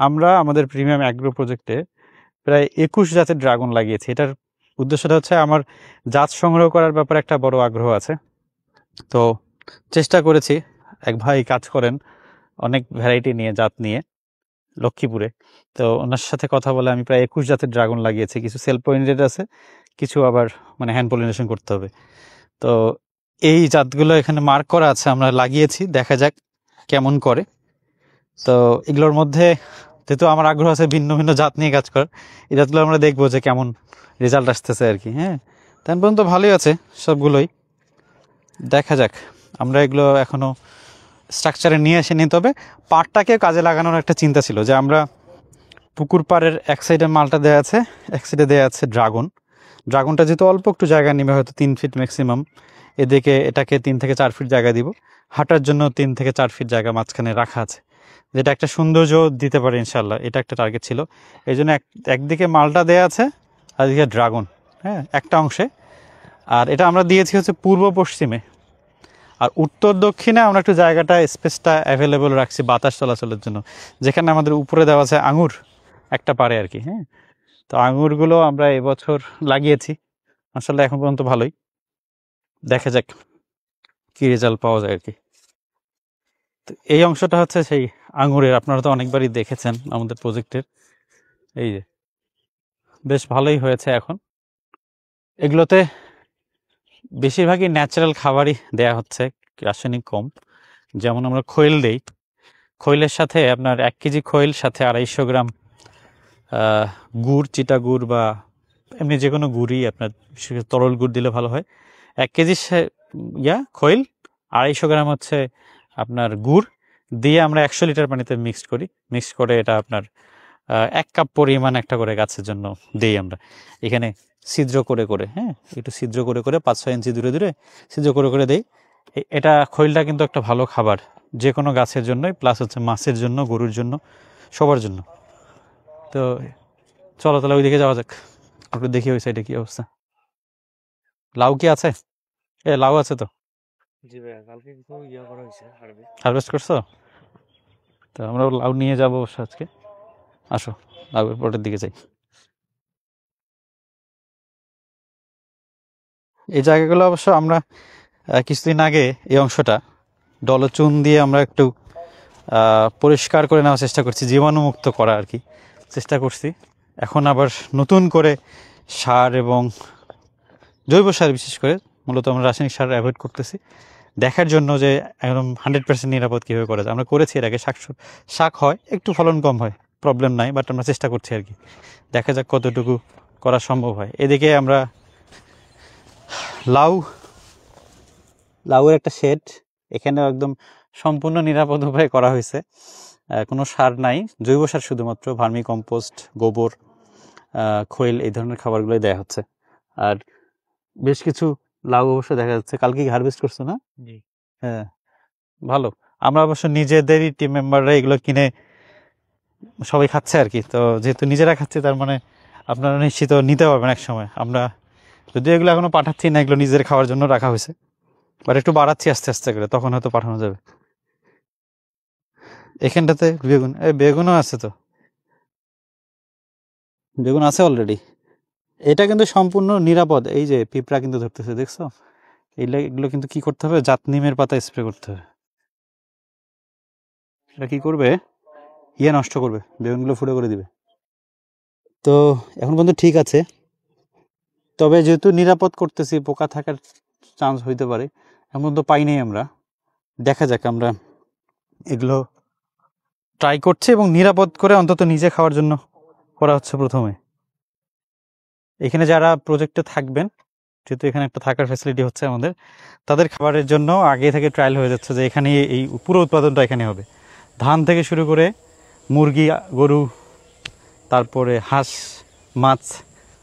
আমরা আমাদের premium agro প্রজেক্টে প্রায় ২১ জাতের ড্রাগন লাগিয়েছি। এটার উদ্দেশ্যটা হচ্ছে আমার জাত সংগ্রহ করার ব্যাপারে একটা বড় আগ্রহ আছে। তো চেষ্টা করেছি, এক ভাই কাজ করেন অনেক ভ্যারাইটি নিয়ে, জাত নিয়ে লক্ষ্মীপুরে। তো ওনার সাথে কথা বলে আমি প্রায় ২১ জাতের ড্রাগন লাগিয়েছি। কিছু সেলফ পলিনেটেড আছে, কিছু আবার মানে হ্যান্ড পলিনেশন করতে হবে। তো এই জাতগুলো এখানে মার্ক করা আছে, আমরা লাগিয়েছি, দেখা যাক কেমন করে। তো এগুলোর মধ্যে যেহেতু আমার আগ্রহ আছে ভিন্ন ভিন্ন জাত নিয়ে কাজ করার, এই জাতগুলো আমরা দেখবো যে কেমন রেজাল্ট আসতেছে আর কি। হ্যাঁ, তেমন পর্যন্ত ভালোই আছে সবগুলোই, দেখা যাক। আমরা এগুলো এখনও স্ট্রাকচারে নিয়ে আসিনি, তবে পাড়টাকে কাজে লাগানোর একটা চিন্তা ছিল যে আমরা পুকুর পাড়ের এক সাইডে মালটা দেওয়া আছে, এক সাইডে দেওয়া আছে ড্রাগনটা যেহেতু অল্প একটু জায়গা নেবে, হয়তো 3 ফিট ম্যাক্সিমাম, এদিকে এটাকে 3 থেকে 4 ফিট জায়গা দিব, হাঁটার জন্য 3 থেকে 4 ফিট জায়গা মাঝখানে রাখা আছে, যেটা একটা সৌন্দর্য দিতে পারে ইনশাল্লাহ। এটা একটা টার্গেট ছিল। এই জন্য একদিকে মালটা দেওয়া আছে আর এদিকে ড্রাগন, হ্যাঁ, একটা অংশে। আর এটা আমরা দিয়েছি হচ্ছে পূর্ব পশ্চিমে, আর উত্তর দক্ষিণে আমরা একটু জায়গাটা স্পেসটা অ্যাভেলেবল রাখছি বাতাস চলাচলের জন্য, যেখানে আমাদের উপরে দেওয়া আছে আঙুর একটা পারে আর কি। হ্যাঁ, তো আঙুরগুলো আমরা এবছর লাগিয়েছি, আসলে এখন পর্যন্ত ভালোই, দেখা যাক কী রেজাল্ট পাওয়া যায় আর কি। তো এই অংশটা হচ্ছে সেই আঙুরের, আপনারা তো অনেকবারই দেখেছেন আমাদের প্রজেক্টের। এই যে বেশ ভালোই হয়েছে এখন। এগুলোতে বেশিরভাগই ন্যাচারাল খাবারই দেয়া হচ্ছে, রাসায়নিক কম। যেমন আমরা খৈল দেই, খৈলের সাথে আপনার 1 কেজি খৈল সাথে 250 গ্রাম গুড়, চিটা গুড় বা এমনি যে কোনো গুড়ই, আপনার তরল গুড় দিলে ভালো হয়। 1 কেজি খৈল, 250 গ্রাম হচ্ছে আপনার গুড় দিয়ে আমরা 100 লিটার পানিতে মিক্সড করে এটা আপনার 1 কাপ পরিমাণ একটা করে গাছের জন্য দিই আমরা। এখানে ছিদ্র করে করে, হ্যাঁ, একটু ছিদ্র করে করে 5-6 ইঞ্চি দূরে দূরে ছিদ্র করে করে দেই। এটা খৈলটা কিন্তু একটা ভালো খাবার যে কোনো গাছের জন্যই, প্লাস হচ্ছে মাছের জন্য, গরুর জন্য, সবার জন্য। তো চলো তাহলে ওইদিকে যাওয়া যাক, একটু দেখি ওই সাইডে কি অবস্থা। লাউ কি আছে? লাউ আছে তো? জি ভাইয়া, কালকে কিছু করা হয়েছে, হারভেস্ট করছো? তো আমরা লাউ নিয়ে যাবো অবশ্য আজকে। আসো লাউয়ের পরের দিকে যাই। এই জায়গাগুলো অবশ্য আমরা কিছুদিন আগে এই অংশটা ডলচুন দিয়ে আমরা একটু পরিষ্কার করে নেওয়ার চেষ্টা করছি, জীবাণুমুক্ত করা আর কি চেষ্টা করছি। এখন আবার নতুন করে সার এবং জৈব সার, বিশেষ করে মূলত আমরা রাসায়নিক সার অ্যাভয়েড করতেছি, দেখার জন্য যে একদম 100% নিরাপদ কীভাবে করা যায়। আমরা করেছি এর আগে, শাক হয়, একটু ফলন কম হয়, প্রবলেম নাই, বাট আমরা চেষ্টা করছি আর কি, দেখা যাক কতটুকু করা সম্ভব হয়। এদিকে আমরা লাউয়ের একটা শেড, এখানেও একদম সম্পূর্ণ নিরাপদ উপায়ে করা হয়েছে, কোনো সার নাই, জৈব সার শুধুমাত্র, ভার্মি কম্পোস্ট, গোবর, খৈল, এই ধরনের খাবারগুলোই দেওয়া হচ্ছে। আর বেশ কিছু লাউ অবশ্য দেখা যাচ্ছে। কালকে হারভেস্ট করছো না? জি হ্যাঁ, ভালো। আমরা অবশ্য নিজেদেরই টিম মেম্বাররা এগুলো কিনে সবাই খাচ্ছে আর কি। তো যেহেতু নিজেরা খাচ্ছে, তার মানে আপনারা নিশ্চিত নিতে পারবেন এক সময়। আমরা যদিও এগুলো এখনো পাঠাচ্ছি না, এগুলো নিজের খাওয়ার জন্য রাখা হয়েছে, বাট একটু বাড়াচ্ছি আস্তে আস্তে করে, তখন হয়তো পাঠানো যাবে। এখানটাতে বেগুনও আছে, তো বেগুন আছে অলরেডি। এটা কিন্তু সম্পূর্ণ নিরাপদ। এই যে পিঁপড়া কিন্তু ধরতেছে, দেখছো? এগুলো কিন্তু কি করতে হবে, জাতনিমের পাতা স্প্রে করতে হবে। এটা কি করবে, নষ্ট করবে, বেগুনগুলো ফুটো করে দিবে। তো এখন পর্যন্ত ঠিক আছে, তবে যেহেতু নিরাপদ করতেছি, পোকা থাকার চান্স হইতে পারে, এখন পর্যন্ত পাই নাই আমরা। দেখা যাক, আমরা এগুলো ট্রাই করছি এবং নিরাপদ করে অন্তত নিজে খাওয়ার জন্য করা হচ্ছে প্রথমে। এখানে যারা প্রজেক্টে থাকবেন, যেহেতু এখানে একটা থাকার ফ্যাসিলিটি হচ্ছে আমাদের, তাদের খাবারের জন্য আগে থেকে ট্রায়াল হয়ে যাচ্ছে যে এখানে এই পুরো উৎপাদনটা এখানে হবে। ধান থেকে শুরু করে মুরগি, গরু, তারপরে হাঁস, মাছ,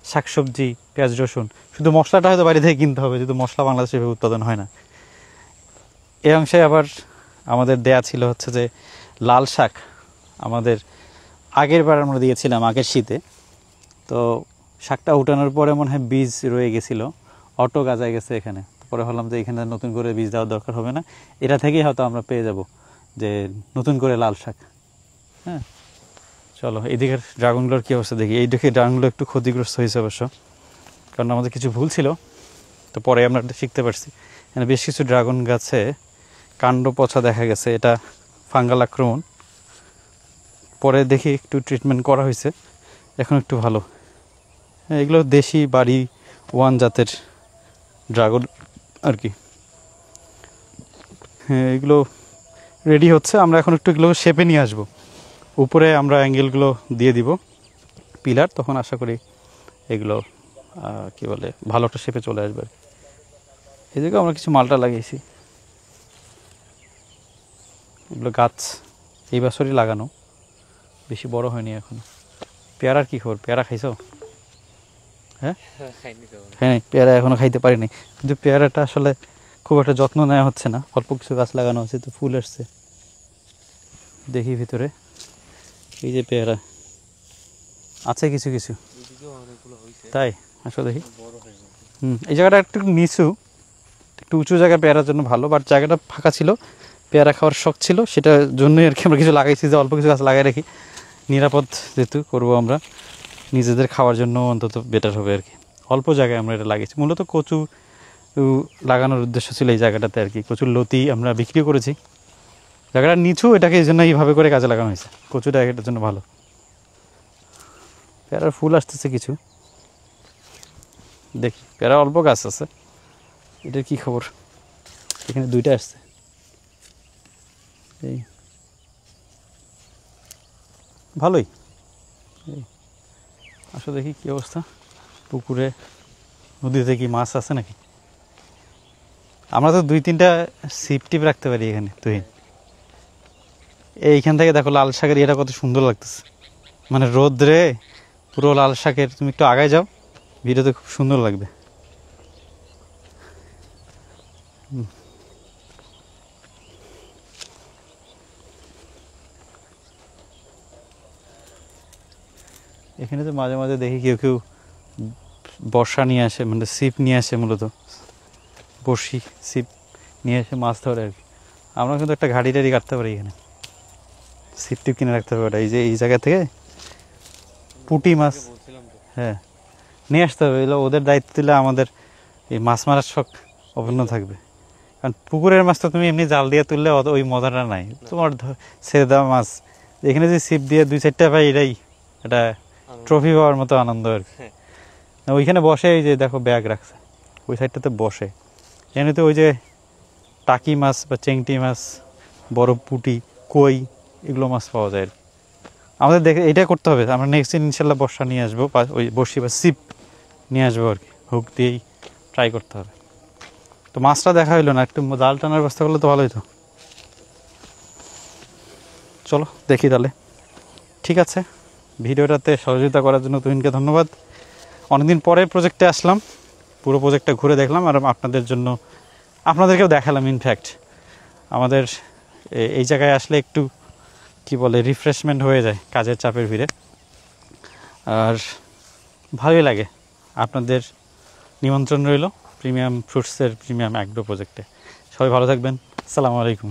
শাকসবজি, পেঁয়াজ, রসুন, শুধু মশলাটা হয়তো বাইরে থেকে কিনতে হবে, যেহেতু মশলা বাংলাদেশে উৎপাদন হয় না। এই অংশে আবার আমাদের দেয়া ছিল হচ্ছে যে লাল শাক, আমাদের আগের বার আমরা দিয়েছিলাম আগের শীতে। তো শাকটা উঠানোর পরে মনে হয় বীজ রয়ে গেছিলো, অটো গাজায় গেছে এখানে। পরে ভাবলাম যে এখানে নতুন করে বীজ দেওয়ার দরকার হবে না, এটা থেকেই হয়তো আমরা পেয়ে যাব যে নতুন করে লাল শাক। হ্যাঁ, চলো এদিকের ড্রাগনগুলোর কী অবস্থা দেখি। এই দিকে ড্রাগনগুলো একটু ক্ষতিগ্রস্ত হয়েছে অবশ্য, কারণ আমাদের কিছু ভুল ছিল, তো পরে আমরা এটা শিখতে পারছি। এখানে বেশ কিছু ড্রাগন গাছে কাণ্ড পচা দেখা গেছে, এটা ফাঙ্গাল আক্রমণ। পরে দেখি একটু ট্রিটমেন্ট করা হয়েছে, এখন একটু ভালো। হ্যাঁ, এগুলো দেশি বাড়ি 1 জাতের ড্রাগন আর কি। হ্যাঁ, এগুলো রেডি হচ্ছে, আমরা এখন একটু এগুলো শেপে নিয়ে আসবো। উপরে আমরা অ্যাঙ্গেলগুলো দিয়ে দিব পিলার, তখন আশা করি এগুলো কি বলে ভালো একটা শেপে চলে আসবে। এদিকে আমরা কিছু মালটা লাগিয়েছি, এগুলো গাছ এই বছরই লাগানো, বেশি বড় হয়নি এখনো। পেয়ারার কী খবর, পেয়ারা খাইছো? হ্যাঁ হ্যাঁ, পেয়ারা এখনো খাইতে পারিনি, কিন্তু পেয়ারাটা আসলে খুব একটা যত্ন নেওয়া হচ্ছে না, অল্প কিছু গাছ লাগানো হচ্ছে, তো ফুল আসছে। দেখি ভিতরে এই যে পেয়ারা আছে কিছু কিছু, তাই আসো দেখি। এই জায়গাটা একটু নিচু, একটু উঁচু জায়গায় পেয়ারার জন্য ভালো, বাট জায়গাটা ফাঁকা ছিল, পেয়ারা খাওয়ার শখ ছিল, সেটার জন্যই আর কি আমরা কিছু লাগাইছি, যে অল্প কিছু গাছ লাগাই রাখি, নিরাপদ যেহেতু করবো আমরা, নিজেদের খাওয়ার জন্য অন্তত বেটার হবে আর কি। অল্প জায়গায় আমরা এটা লাগিয়েছি, মূলত কচু লাগানোর উদ্দেশ্য ছিল এই জায়গাটাতে আর কি। কচুর লতি আমরা বিক্রি করেছি, জায়গাটা নিচু, এটাকে এই জন্য এইভাবে করে কাজে লাগানো হয়েছে, কচুটা এটার জন্য ভালো। পেয়ারার ফুল আসতেছে কিছু, দেখি পেয়ারা অল্প গাছ আছে। এটার কি খবর, এখানে 2টা আসছে, এই ভালোই। এই আসো দেখি কী অবস্থা, পুকুরে নদীতে কি মাছ আছে নাকি। আমরা তো 2-3টা ছিপ টিপ রাখতে পারি এখানে। তুই এইখান থেকে দেখো লাল শাকের এটা কত সুন্দর লাগতেছে, মানে রোদ্রে পুরো লাল শাকের। তুমি একটু আগায় যাও, ভিডিওতে খুব সুন্দর লাগবে। এখানে তো মাঝে মাঝে দেখি কেউ কেউ বর্ষা নিয়ে আসে, মানে ছিপ নিয়ে আসে, মূলত বড়শি ছিপ নিয়ে এসে মাছ ধরে আর কি। আমরা কিন্তু একটা ঘাড়ি টাড়ি কাটতে পারি এখানে, ছিপ টিপ কিনে রাখতে পারি। এই যে এই জায়গা থেকে পুঁটি মাছ, হ্যাঁ নিয়ে আসতে হবে, এগুলো ওদের দায়িত্ব দিলে আমাদের এই মাছ মারার শখ অভিন্ন থাকবে। কারণ পুকুরের মাছ তো তুমি এমনি জাল দিয়ে তুললে ওই মজাটা নাই, তোমার ছেড়ে দেওয়া মাছ। এখানে যে ছিপ দিয়ে 2-4টা পাই, এটাই এটা ট্রফি পাওয়ার মতো আনন্দ আর কি। ওইখানে বসে, এই যে দেখো ব্যাগ রাখছে ওই সাইডটাতে বসে, এমনিতে ওই যে টাকি মাছ বা চেংটি মাছ, বড় পুঁটি, কই, এগুলো মাছ পাওয়া যায়। আমাদের দেখে এটাই করতে হবে, আমরা নেক্সট দিন ইনশাল্লাহ বর্ষা নিয়ে আসবো, ওই বড়শি বা ছিপ নিয়ে আসবো আর কি, হুক দিয়েই ট্রাই করতে হবে। তো মাছটা দেখা হইলো না, একটু জাল টানার ব্যবস্থা করলে তো ভালো হতো। চলো দেখি তাহলে, ঠিক আছে। ভিডিওটাতে সহযোগিতা করার জন্য তুহিনকে ধন্যবাদ। অনেকদিন পরে প্রজেক্টে আসলাম, পুরো প্রজেক্টটা ঘুরে দেখলাম, আর আপনাদের জন্য আপনাদেরকেও দেখালাম। ইনফ্যাক্ট আমাদের এই জায়গায় আসলে একটু কি বলে রিফ্রেশমেন্ট হয়ে যায় কাজের চাপের ভিড়ে, আর ভালোই লাগে। আপনাদের নিমন্ত্রণ রইল প্রিমিয়াম ফ্রুটসের প্রিমিয়াম অ্যাগ্রো প্রজেক্টে। সবাই ভালো থাকবেন, আসসালামু আলাইকুম।